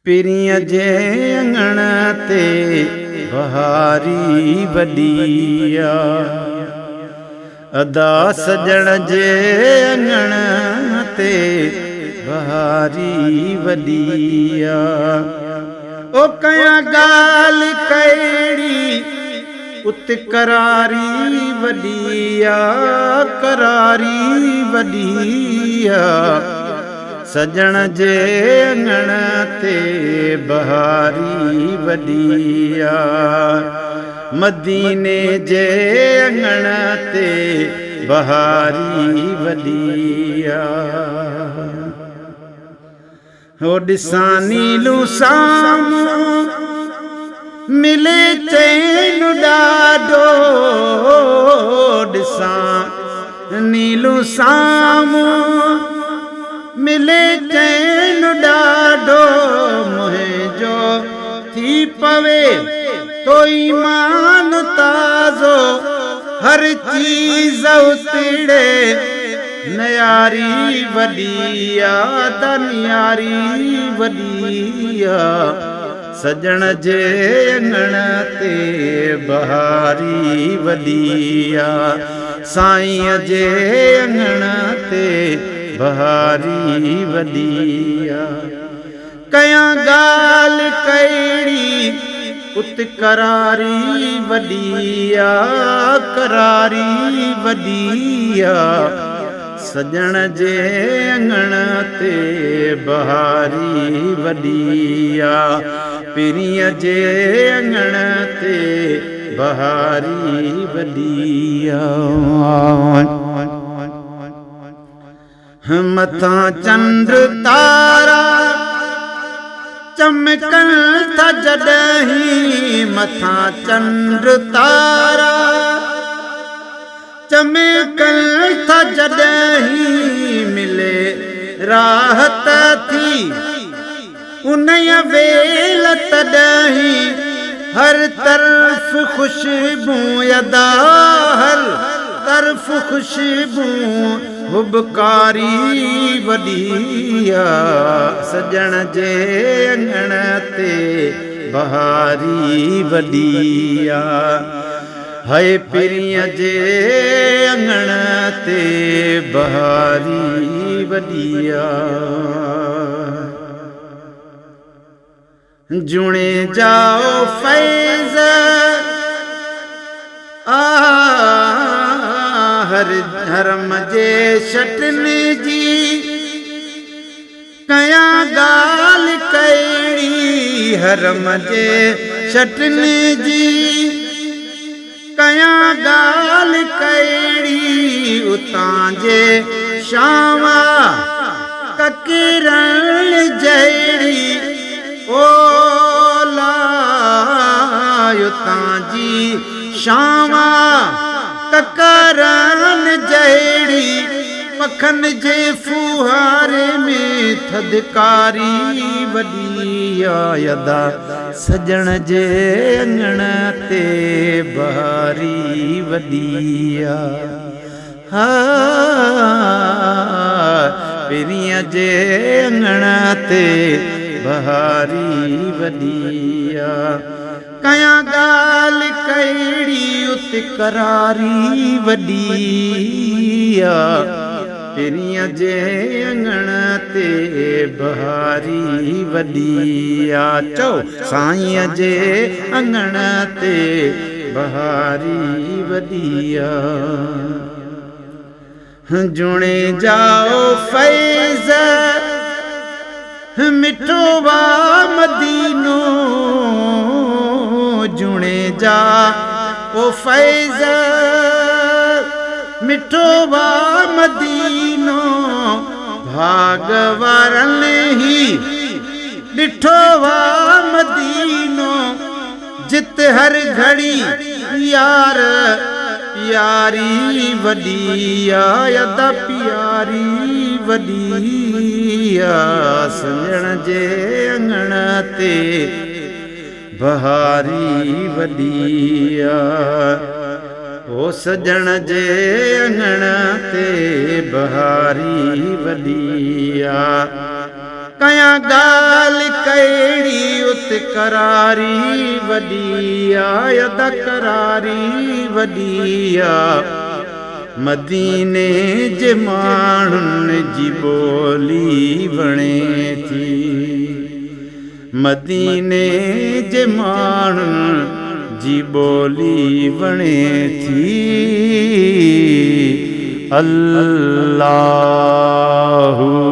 पिरीअ जे अंगण ते बहारी वॾी आ, अदा सजण जे अंगण ते बहारी वॾी आ। ओ कया ॻाल्हि कहिड़ी उत करारी वॾी आ, करारी वॾी आ। सजण जे अंगण ते बहारी वॾी आ, मदीने जे अंगण ते बहारी वॾी आ। हो ॾिसां नीलू साम्हूं मिले चैन ॾाढो, ॾिसां नीलू साम्हूं मिले चैन ॾाढो। मुंहिंजो थी पवे तो ईमान ताज़ो, हर चीज़ उतड़े नयारी वॾी आ, दनियारी वॾी आ। सजण जे अंगण ते बहारी वॾी आ, साईं जे अंगण ते बहारी वॾी आ। कया ॻाल्हि कहिड़ी उत करारी वॾी आ, करारी वॾी आ। सजण जे अंगण ते बहारी वॾी आ, पिरीअ जे अंगण ते बहारी वॾी आ। मथां चंद्र तारा चमकन था जॾहिं, मथां चंद्र तारा चमकन था जॾहिं, मिले राहत थी उन्हीअ वेल तॾहिं। हर तरफ़ खुशबू अदा, हर तरफ़ खुशबू हुबकारी वॾी आ। सजण जे अंगण ते बहारी वॾी आ, हाय पिरीअ जे अंगण ते बहारी वॾी आ। जुणे जाओ फैज़ हर धर्म जे शटन जी, कया ॻाल्हि कहिड़ी हरम जे शटन जी, कया ॻाल्हि कहिड़ी उतां जे शावा ककिरण जहिड़ी। ओ उतां जी शावा ककरन जहिड़ी, पखन जे फुहारे में थधिकारी वॾी आ। अदा सजण जे अंगण ते बहारी वॾी आ, पिरीअ जे अंगण ते बहारी वॾी आ। कया ॻाल्हि कहिड़ी उत करारी वॾी आ, पिरीअ जे अंगण ते बहारी वॾी आ। चओ साईं जे अंगण ते बहारी वॾी आ। जुणे जाओ फैज़ मिठो वा मदीनो, जुणे जा ओ फैज़ मिठो वा मदीनो। भाग वारनि ही ॾिठो वा मदीनो, जित हर घड़ी यार प्यारी वॾी आ, अदा प्यारी वॾी आ। सजण जे अंगण ते बहारी वॾी आ, ओ सजण जे अंगण ते बहारी वॾी आ। कया ॻाल्हि कहिड़ी करारी वॾी आहे अदा करारी वॾी आहे मदीने जे माण्हुनि जी ॿोली वणे थी मदीने जे माण्हुनि जी ॿोली वणे थी अल्लाहु